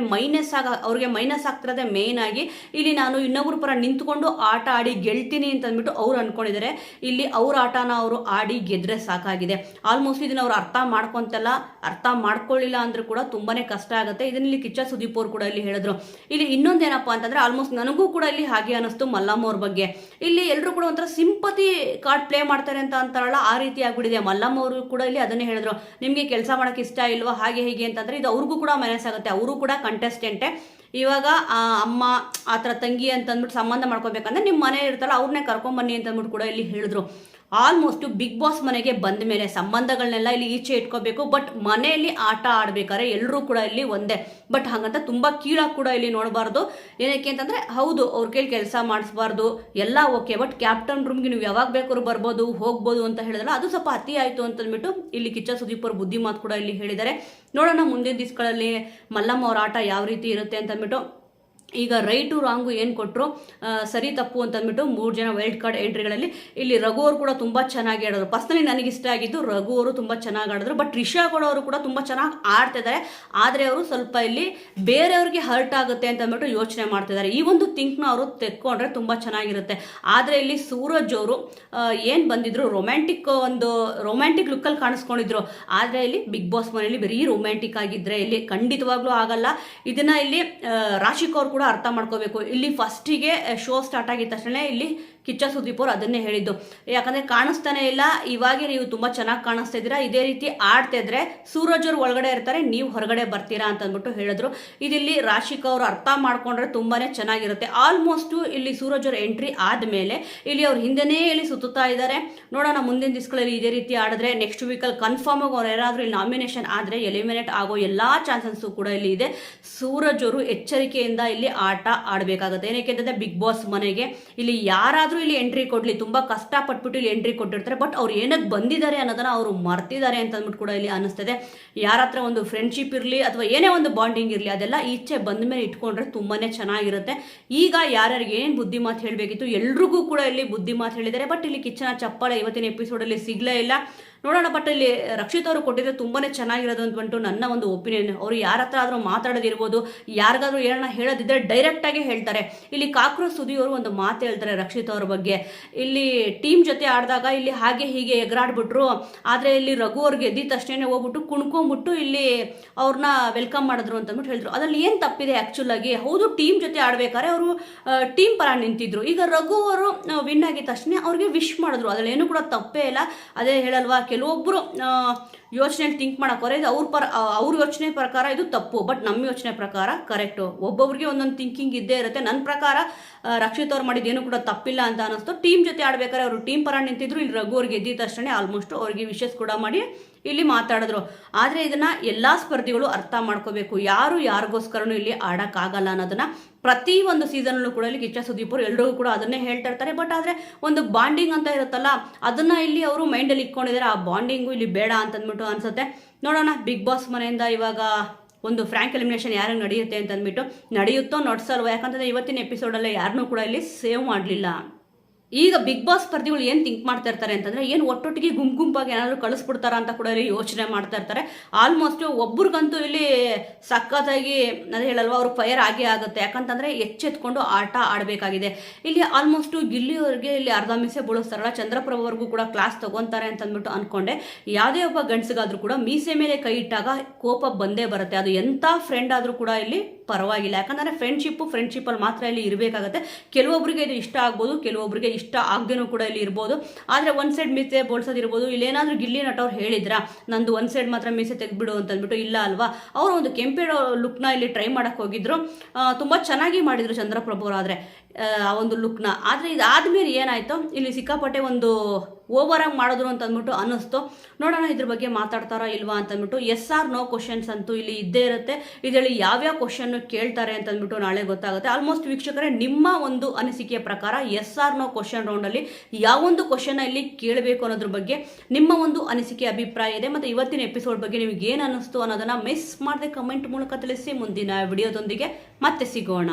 ಅವ್ರಿಗೆ ಮೈನಸ್ ಆಗ್ತಿರೋದೇ ಮೇಯ್ನ್ ಆಗಿ. ಇಲ್ಲಿ ನಾನು ಇನ್ನೊಬ್ಬರ ಪರ ನಿಂತ್ಕೊಂಡು ಆಟ ಆಡಿ ಗೆಲ್ತೀನಿ ಅಂತಂದ್ಬಿಟ್ಟು ಅವ್ರು ಅಂದ್ಕೊಂಡಿದ್ದಾರೆ. ಇಲ್ಲಿ ಅವ್ರ ಆಟನ ಅವರು ಆಡಿ ಗೆದ್ರೆ ಸಾಕಾಗಿದೆ. ಆಲ್ಮೋಸ್ಟ್ ಇದನ್ನ ಅವ್ರು ಅರ್ಥ ಮಾಡ್ಕೊಳ್ಳಿಲ್ಲ ಅಂದ್ರೂ ಕೂಡ ತುಂಬಾನೇ ಕಷ್ಟ ಆಗುತ್ತೆ. ಇದನ್ನ ಇಲ್ಲಿ ಕಿಚ್ಚ ಸುದೀಪ್ ಅವ್ರು ಕೂಡ ಇಲ್ಲಿ ಹೇಳಿದ್ರು. ಇಲ್ಲಿ ಇನ್ನೊಂದೇನಪ್ಪ ಅಂತಂದ್ರೆ ಆಲ್ಮೋಸ್ಟ್ ನನಗೂ ಕೂಡ ಇಲ್ಲಿ ಹಾಗೆ ಅನಿಸ್ತು ಮಲ್ಲಮ್ಮ ಅವ್ರ ಬಗ್ಗೆ. ಇಲ್ಲಿ ಎಲ್ಲರೂ ಕೂಡ ಒಂಥರ ಸಿಂಪತಿ ಕಾರ್ಡ್ ಪ್ಲೇ ಮಾಡ್ತಾರೆ ಅಂತ ಅಂತಾರಲ್ಲ, ಆ ರೀತಿ ಆಗ್ಬಿಟ್ಟಿದೆ. ಮಲ್ಲಮ್ಮ ಅವರು ಕೂಡ ಇಲ್ಲಿ ಅದನ್ನೇ ಹೇಳಿದ್ರು, ನಿಮಗೆ ಕೆಲಸ ಮಾಡೋಕೆ ಇಷ್ಟ ಇಲ್ವಾ ಹಾಗೆ ಹೀಗೆ ಅಂತಂದ್ರೆ ಇದು ಅವ್ರಿಗೂ ಕೂಡ ಮನಸ್ಸಾಗುತ್ತೆ. ಅವರು ಕೂಡ ಕಂಟೆಸ್ಟೆಂಟೇ. ಇವಾಗ ಅಮ್ಮ ಆ ಥರ ತಂಗಿ ಅಂತಂದ್ಬಿಟ್ಟು ಸಂಬಂಧ ಮಾಡ್ಕೋಬೇಕಂದ್ರೆ ನಿಮ್ಮ ಮನೆ ಇರ್ತಾರಲ್ಲ ಅವ್ರನ್ನೇ ಕರ್ಕೊಂಬನ್ನಿ ಅಂತಂದ್ಬಿಟ್ಟು ಕೂಡ ಇಲ್ಲಿ ಹೇಳಿದ್ರು. ಆಲ್ಮೋಸ್ಟ್ ಬಿಗ್ ಬಾಸ್ ಮನೆಗೆ ಬಂದ ಮೇಲೆ ಸಂಬಂಧಗಳನ್ನೆಲ್ಲ ಇಲ್ಲಿ ಈಚೆ ಇಟ್ಕೋಬೇಕು. ಬಟ್ ಮನೆಯಲ್ಲಿ ಆಟ ಆಡ್ಬೇಕಾದ್ರೆ ಎಲ್ಲರೂ ಕೂಡ ಇಲ್ಲಿ ಒಂದೇ. ಬಟ್ ಹಾಗಂತ ತುಂಬ ಕೀಳಾಗಿ ಕೂಡ ಇಲ್ಲಿ ನೋಡಬಾರ್ದು. ಏನಕ್ಕೆ ಅಂತಂದರೆ ಹೌದು ಅವ್ರ ಕೈಲಿ ಕೆಲಸ ಮಾಡಿಸ್ಬಾರ್ದು ಎಲ್ಲ ಓಕೆ, ಬಟ್ ಕ್ಯಾಪ್ಟನ್ ರೂಮ್ಗೆ ನೀವು ಯಾವಾಗ ಬೇಕಾದ್ರೂ ಬರ್ಬೋದು ಹೋಗ್ಬೋದು ಅಂತ ಹೇಳಿದ್ರಲ್ಲ, ಅದು ಸ್ವಲ್ಪ ಅತಿ ಆಯಿತು ಅಂತಂದ್ಬಿಟ್ಟು ಇಲ್ಲಿ ಕಿಚ್ಚ ಸುದೀಪ್ ಅವ್ರ ಬುದ್ಧಿ ಮಾತು ಕೂಡ ಇಲ್ಲಿ ಹೇಳಿದ್ದಾರೆ. ನೋಡೋಣ ಮುಂದಿನ ದಿವಸಗಳಲ್ಲಿ ಮಲ್ಲಮ್ಮ ಅವ್ರ ಆಟ ಯಾವ ರೀತಿ ಇರುತ್ತೆ ಅಂತಂದ್ಬಿಟ್ಟು. ಈಗ ರೈಟು ರಾಂಗು ಏನು ಕೊಟ್ಟರು ಸರಿ ತಪ್ಪು ಅಂತಂದ್ಬಿಟ್ಟು 3 ಜನ ವೈಲ್ಡ್ ಕಾರ್ಡ್ ಎಂಟ್ರಿಗಳಲ್ಲಿ ಇಲ್ಲಿ ರಘು ಅವರು ಕೂಡ ತುಂಬ ಚೆನ್ನಾಗಿ ಆಡಿದ್ರು. ಪರ್ಸ್ನಲಿ ನನಗಿಷ್ಟ ಆಗಿದ್ದು ರಘು ಅವರು ತುಂಬ ಚೆನ್ನಾಗಿ ಆಡಿದ್ರು. ಬಟ್ ರಿಷಾ ಗೌಡ ಅವರು ಕೂಡ ತುಂಬ ಚೆನ್ನಾಗಿ ಆಡ್ತಿದ್ದಾರೆ. ಆದರೆ ಅವರು ಸ್ವಲ್ಪ ಇಲ್ಲಿ ಬೇರೆಯವ್ರಿಗೆ ಹರ್ಟ್ ಆಗುತ್ತೆ ಅಂತಂದ್ಬಿಟ್ಟು ಯೋಚನೆ ಮಾಡ್ತಿದ್ದಾರೆ. ಈ ಒಂದು ಥಿಂಕ್ನ ಅವರು ತೆಕ್ಕೊಂಡ್ರೆ ತುಂಬ ಚೆನ್ನಾಗಿರುತ್ತೆ. ಆದರೆ ಇಲ್ಲಿ ಸೂರಜ್ ಅವರು ಏನು ಬಂದಿದ್ರು ರೊಮ್ಯಾಂಟಿಕ್ ಲುಕ್ಕಲ್ಲಿ ಕಾಣಿಸ್ಕೊಂಡಿದ್ರು. ಆದರೆ ಇಲ್ಲಿ ಬಿಗ್ ಬಾಸ್ ಮನೆಯಲ್ಲಿ ಬರೀ ರೊಮ್ಯಾಂಟಿಕ್ ಆಗಿದ್ರೆ ಇಲ್ಲಿ ಖಂಡಿತವಾಗ್ಲೂ ಆಗಲ್ಲ. ಇದನ್ನ ಇಲ್ಲಿ ರಾಶಿಕ್ ಅವರು ಕೂಡ ಅರ್ಥ ಮಾಡ್ಕೋಬೇಕು. ಇಲ್ಲಿ ಫಸ್ಟಿಗೆ ಶೋ ಸ್ಟಾರ್ಟ್ ಆಗಿದ ತಕ್ಷಣ ಇಲ್ಲಿ ಕಿಚ್ಚ ಸುದೀಪ್ ಅವರು ಅದನ್ನೇ ಹೇಳಿದ್ದು, ಯಾಕಂದ್ರೆ ಕಾಣಿಸ್ತಾನೆ ಇಲ್ಲ, ಇವಾಗೆ ನೀವು ತುಂಬಾ ಚೆನ್ನಾಗಿ ಕಾಣಿಸ್ತಾ ಇದ್ದೀರಾ, ಇದೇ ರೀತಿ ಆಡ್ತಿದ್ರೆ ಸೂರಜ್ ಅವರು ಒಳಗಡೆ ಇರ್ತಾರೆ, ನೀವು ಹೊರಗಡೆ ಬರ್ತೀರಾ ಅಂತ ಅಂದ್ಬಿಟ್ಟು ಹೇಳಿದ್ರು. ಇದಿಲ್ಲಿ ರಾಶಿಕಾ ಅವರು ಅರ್ಥ ಮಾಡ್ಕೊಂಡ್ರೆ ತುಂಬಾನೇ ಚೆನ್ನಾಗಿರುತ್ತೆ. ಆಲ್ಮೋಸ್ಟ್ ಇಲ್ಲಿ ಸೂರಜ್ ಅವ್ರ ಎಂಟ್ರಿ ಆದ್ಮೇಲೆ ಇಲ್ಲಿ ಅವ್ರ ಹಿಂದೆನೇ ಇಲ್ಲಿ ಸುತ್ತಾ ಇದ್ದಾರೆ. ನೋಡೋಣ ಮುಂದಿನ ದಿವಸಗಳಲ್ಲಿ ಇದೇ ರೀತಿ ಆಡಿದ್ರೆ ನೆಕ್ಸ್ಟ್ ವೀಕಲ್ಲಿ ಕನ್ಫರ್ಮ್ ಆಗಿ ಅವ್ರು ಯಾರಾದ್ರೂ ಇಲ್ಲಿ ನಾಮಿನೇಷನ್ ಆದ್ರೆ ಎಲಿಮಿನೇಟ್ ಆಗೋ ಎಲ್ಲಾ ಚಾನ್ಸಸ್ ಕೂಡ ಇಲ್ಲಿ ಇದೆ. ಸೂರಜ್ ಅವರು ಎಚ್ಚರಿಕೆಯಿಂದ ಇಲ್ಲಿ ಆಟ ಆಡಬೇಕಾಗುತ್ತೆ. ಏನಕ್ಕೆ ಅಂತಂದ್ರೆ ಬಿಗ್ ಬಾಸ್ ಮನೆಗೆ ಇಲ್ಲಿ ಯಾರಾದ್ರೂ ಇಲ್ಲಿ ಎಂಟ್ರಿ ಕೊಡ್ಲಿ, ತುಂಬಾ ಕಷ್ಟ ಪಟ್ಬಿಟ್ಟು ಇಲ್ಲಿ ಎಂಟ್ರಿ ಕೊಟ್ಟಿರ್ತಾರೆ. ಬಟ್ ಅವ್ರು ಏನಕ್ಕೆ ಬಂದಿದ್ದಾರೆ ಅನ್ನೋದನ್ನ ಅವರು ಮರ್ತಿದ್ದಾರೆ ಅಂತ ಅಂದ್ಬಿಟ್ಟು ಕೂಡ ಇಲ್ಲಿ ಅನಿಸ್ತದೆ. ಯಾರ ಹತ್ರ ಒಂದು ಫ್ರೆಂಡ್ಶಿಪ್ ಇರಲಿ ಅಥವಾ ಏನೇ ಒಂದು ಬಾಂಡಿಂಗ್ ಇರಲಿ, ಅದೆಲ್ಲ ಈಚೆ ಬಂದ ಮೇಲೆ ಇಟ್ಕೊಂಡ್ರೆ ತುಂಬಾನೇ ಚೆನ್ನಾಗಿರುತ್ತೆ. ಈಗ ಯಾರ್ಯಾರಿಗೆ ಏನು ಬುದ್ಧಿ ಮಾತು ಹೇಳಬೇಕಿತ್ತು ಎಲ್ರಿಗೂ ಕೂಡ ಇಲ್ಲಿ ಬುದ್ಧಿ ಮಾತು ಹೇಳಿದ್ದಾರೆ. ಬಟ್ ಇಲ್ಲಿ ಕಿಚ್ಚನ ಚಪ್ಪಾಳೆ ಇವತ್ತಿನ ಎಪಿಸೋಡಲ್ಲಿ ಸಿಗ್ಲೇ ಇಲ್ಲ. ನೋಡೋಣ. ಬಟ್ ಇಲ್ಲಿ ರಕ್ಷಿತ್ ಅವರು ಕೊಟ್ಟಿದ್ರೆ ತುಂಬಾನೇ ಚೆನ್ನಾಗಿರೋದು ಅಂತಂದ್ಬಿಟ್ಟು ನನ್ನ ಒಂದು ಒಪಿನಿಯನ್. ಅವರು ಯಾರ ಹತ್ರ ಆದ್ರೂ ಮಾತಾಡೋದಿರ್ಬೋದು, ಯಾರಿಗಾದ್ರೂ ಏನನ್ನ ಹೇಳೋದಿದ್ರೆ ಡೈರೆಕ್ಟ್ ಆಗಿ ಹೇಳ್ತಾರೆ. ಇಲ್ಲಿ ಕಾಕ್ರೋಚ್ ಸುದಿ ಅವರು ಒಂದು ಮಾತು ಹೇಳ್ತಾರೆ ರಕ್ಷಿತ್ ಅವ್ರ ಬಗ್ಗೆ. ಇಲ್ಲಿ ಟೀಮ್ ಜೊತೆ ಆಡಿದಾಗ ಇಲ್ಲಿ ಹಾಗೆ ಹೀಗೆ ಎಗರಾಡ್ಬಿಟ್ರು, ಆದ್ರೆ ಇಲ್ಲಿ ರಘು ಅವ್ರಿಗೆ ಗೆದ್ದಿದ ತಕ್ಷಣ ಹೋಗ್ಬಿಟ್ಟು ಕುಣ್ಕೊಂಡ್ಬಿಟ್ಟು ಇಲ್ಲಿ ಅವ್ರನ್ನ ವೆಲ್ಕಮ್ ಮಾಡಿದ್ರು ಅಂತಂದ್ಬಿಟ್ಟು ಹೇಳಿದ್ರು. ಅದ್ರಲ್ಲಿ ಏನು ತಪ್ಪಿದೆ ಆಕ್ಚುಲ್ ಆಗಿ? ಹೌದು, ಟೀಮ್ ಜೊತೆ ಆಡ್ಬೇಕಾದ್ರೆ ಅವರು ಟೀಮ್ ಪರ ನಿಂತಿದ್ರು. ಈಗ ರಘು ಅವರು ವಿನ್ ಆಗಿದ ತಕ್ಷಣ ಅವ್ರಿಗೆ ವಿಶ್ ಮಾಡಿದ್ರು, ಅದ್ರಲ್ಲಿ ಏನು ಕೂಡ ತಪ್ಪೇ ಇಲ್ಲ. ಅದೇ ಹೇಳಲ್ವಾ, ಕೆಲವೊಬ್ಬರು ಯೋಚನೆ ಥಿಂಕ್ ಮಾಡೋಕೆ ಇದು ಅವ್ರ ಯೋಚನೆ ಪ್ರಕಾರ ಇದು ತಪ್ಪು, ಬಟ್ ನಮ್ಮ ಯೋಚನೆ ಪ್ರಕಾರ ಕರೆಕ್ಟು. ಒಬ್ಬೊಬ್ರಿಗೆ ಒಂದೊಂದು ಥಿಂಕಿಂಗ್ ಇದ್ದೇ ಇರುತ್ತೆ. ನನ್ನ ಪ್ರಕಾರ ರಕ್ಷಿತ್ ಅವ್ರು ಮಾಡಿದ್ದೇನು ಕೂಡ ತಪ್ಪಿಲ್ಲ ಅಂತ ಅನ್ನಿಸ್ತು. ಟೀಮ್ ಜೊತೆ ಆಡ್ಬೇಕಾದ್ರೆ ಅವರು ಟೀಮ್ ಪರ ನಿಂತಿದ್ರು. ಇಲ್ಲಿ ರಘು ಅವ್ರಿಗೆ ಗೆದ್ದಿದ ತಕ್ಷಣ ಆಲ್ಮೋಸ್ಟ್ ಅವ್ರಿಗೆ ವಿಶಸ್ ಕೂಡ ಮಾಡಿ ಇಲ್ಲಿ ಮಾತಾಡಿದ್ರು. ಆದರೆ ಇದನ್ನ ಎಲ್ಲಾ ಸ್ಪರ್ಧಿಗಳು ಅರ್ಥ ಮಾಡ್ಕೋಬೇಕು, ಯಾರು ಯಾರಿಗೋಸ್ಕರನೂ ಇಲ್ಲಿ ಆಡೋಕ್ಕಾಗಲ್ಲ ಅನ್ನೋದನ್ನ. ಪ್ರತಿ ಒಂದು ಸೀಸನ್ನಲ್ಲೂ ಕೂಡ ಇಲ್ಲಿ ಕಿಚ್ಚ ಸುದೀಪ್ ಅವರು ಎಲ್ರಿಗೂ ಕೂಡ ಅದನ್ನೇ ಹೇಳ್ತಾ ಇರ್ತಾರೆ. ಬಟ್ ಆದರೆ ಒಂದು ಬಾಂಡಿಂಗ್ ಅಂತ ಇರುತ್ತಲ್ಲ, ಅದನ್ನ ಇಲ್ಲಿ ಅವರು ಮೈಂಡಲ್ಲಿ ಇಟ್ಕೊಂಡಿದ್ದಾರೆ. ಆ ಬಾಂಡಿಂಗು ಇಲ್ಲಿ ಬೇಡ ಅಂತಂದ್ಬಿಟ್ಟು ಅನ್ಸುತ್ತೆ. ನೋಡೋಣ ಬಿಗ್ ಬಾಸ್ ಮನೆಯಿಂದ ಇವಾಗ ಒಂದು ಫ್ರ್ಯಾಂಕ್ ಎಲಿಮಿನೇಷನ್ ಯಾರು ನಡೆಯುತ್ತೆ ಅಂತ ಅಂದ್ಬಿಟ್ಟು. ನಡೆಯುತ್ತೋ ನಡ್ಸಲ್ವ? ಯಾಕಂತಂದ್ರೆ ಇವತ್ತಿನ ಎಪಿಸೋಡಲ್ಲೇ ಯಾರನ್ನೂ ಕೂಡ ಇಲ್ಲಿ ಸೇವ್ ಮಾಡಲಿಲ್ಲ. ಈಗ ಬಿಗ್ ಬಾಸ್ ಸ್ಪರ್ಧಿಗಳು ಏನು ಥಿಂಕ್ ಮಾಡ್ತಾ ಇರ್ತಾರೆ ಅಂತಂದರೆ, ಏನು ಒಟ್ಟೊಟ್ಟಿಗೆ ಗುಂಪಾಗಿ ಏನಾದರೂ ಕಳಿಸ್ಬಿಡ್ತಾರ ಅಂತ ಕೂಡ ಇಲ್ಲಿ ಯೋಚನೆ ಮಾಡ್ತಾ ಇರ್ತಾರೆ. ಆಲ್ಮೋಸ್ಟ್ ಒಬ್ರಿಗಂತೂ ಇಲ್ಲಿ ಸಖತ್ತಾಗಿ ಅದೇ ಹೇಳಲ್ವ, ಅವ್ರು ಫೈರ್ ಆಗೇ ಆಗುತ್ತೆ. ಯಾಕಂತಂದರೆ ಎಚ್ಚೆತ್ಕೊಂಡು ಆಟ ಆಡಬೇಕಾಗಿದೆ. ಇಲ್ಲಿ ಆಲ್ಮೋಸ್ಟ್ ಗಿಲ್ಲಿಯವ್ರಿಗೆ ಇಲ್ಲಿ ಅರ್ಧ ಮೀಸೆ ಬೀಳಿಸ್ತಾರಲ್ಲ, ಚಂದ್ರಪ್ರಭವ್ರಿಗೂ ಕೂಡ ಕ್ಲಾಸ್ ತಗೊತಾರೆ ಅಂತ ಅಂದ್ಬಿಟ್ಟು ಅಂದ್ಕೊಂಡೆ. ಯಾವುದೇ ಒಬ್ಬ ಗಂಡಸಿಗಾದ್ರೂ ಕೂಡ ಮೀಸೆ ಮೇಲೆ ಕೈ ಇಟ್ಟಾಗ ಕೋಪ ಬಂದೇ ಬರುತ್ತೆ. ಅದು ಎಂಥ ಫ್ರೆಂಡ್ ಆದರೂ ಕೂಡ ಇಲ್ಲಿ ಪರವಾಗಿಲ್ಲ. ಯಾಕಂದರೆ ಫ್ರೆಂಡ್ಶಿಪ್ಪಲ್ಲಿ ಮಾತ್ರ ಇಲ್ಲಿ ಇರಬೇಕಾಗತ್ತೆ. ಕೆಲವೊಬ್ಬರಿಗೆ ಇದು ಇಷ್ಟ ಆಗ್ಬೋದು, ಕೆಲವೊಬ್ಬರಿಗೆ ಇಷ್ಟ ಆಗದೇನೂ ಕೂಡ ಇಲ್ಲಿ ಇರ್ಬೋದು. ಆದರೆ ಒಂದು ಸೈಡ್ ಮೀಸೆ ಬೋಳ್ಸೋದಿರ್ಬೋದು. ಇಲ್ಲೇನಾದರೂ ಗಿಲ್ಲಿ ನಟ ಅವ್ರು ಹೇಳಿದ್ರಾ ನಂದು ಒಂದು ಸೈಡ್ ಮಾತ್ರ ಮೀಸೆ ತೆಗೆದ್ಬಿಡು ಅಂತಂದ್ಬಿಟ್ಟು? ಇಲ್ಲ ಅಲ್ವಾ. ಅವರು ಒಂದು ಕೆಂಪೇಡ ಲುಕ್ನ ಇಲ್ಲಿ ಟ್ರೈ ಮಾಡೋಕ್ಕೆ ಹೋಗಿದ್ರು. ತುಂಬ ಚೆನ್ನಾಗಿ ಮಾಡಿದರು ಚಂದ್ರಪ್ರಭು ಅವರು. ಆದರೆ ಆ ಒಂದು ಲುಕ್ನ. ಆದರೆ ಇದಾದ್ಮೇಲೆ ಏನಾಯಿತು, ಇಲ್ಲಿ ಸಿಕ್ಕಾಪಟ್ಟೆ ಒಂದು ಓವರ್ ಆಗಿ ಮಾಡಿದ್ರು ಅಂತ ಅಂದ್ಬಿಟ್ಟು ಅನ್ನಿಸ್ತು. ನೋಡೋಣ ಇದ್ರ ಬಗ್ಗೆ ಮಾತಾಡ್ತಾರಾ ಇಲ್ವಾ ಅಂತಂದ್ಬಿಟ್ಟು. ಎಸ್ ಆರ್ ನೋ ಕ್ವಶನ್ಸ್ ಅಂತೂ ಇಲ್ಲಿ ಇದ್ದೇ ಇರುತ್ತೆ. ಇದರಲ್ಲಿ ಯಾವ್ಯಾವ ಕ್ವಶನ್ ಕೇಳ್ತಾರೆ ಅಂತ ಅಂದ್ಬಿಟ್ಟು ನಾಳೆ ಗೊತ್ತಾಗುತ್ತೆ. ಆಲ್ಮೋಸ್ಟ್ ವೀಕ್ಷಕರೇ, ನಿಮ್ಮ ಒಂದು ಅನಿಸಿಕೆಯ ಪ್ರಕಾರ ಎಸ್ ಆರ್ ನೋ ಕ್ವಶನ್ ರೌಂಡಲ್ಲಿ ಯಾವೊಂದು ಕ್ವಶನ್ ಇಲ್ಲಿ ಕೇಳಬೇಕು ಅನ್ನೋದ್ರ ಬಗ್ಗೆ ನಿಮ್ಮ ಒಂದು ಅನಿಸಿಕೆ ಅಭಿಪ್ರಾಯ ಇದೆ. ಮತ್ತು ಇವತ್ತಿನ ಎಪಿಸೋಡ್ ಬಗ್ಗೆ ನಿಮಗೆ ಏನು ಅನ್ನಿಸ್ತು ಅನ್ನೋದನ್ನ ಮಿಸ್ ಮಾಡದೆ ಕಮೆಂಟ್ ಮೂಲಕ ತಿಳಿಸಿ. ಮುಂದಿನ ವಿಡಿಯೋದೊಂದಿಗೆ ಮತ್ತೆ ಸಿಗೋಣ.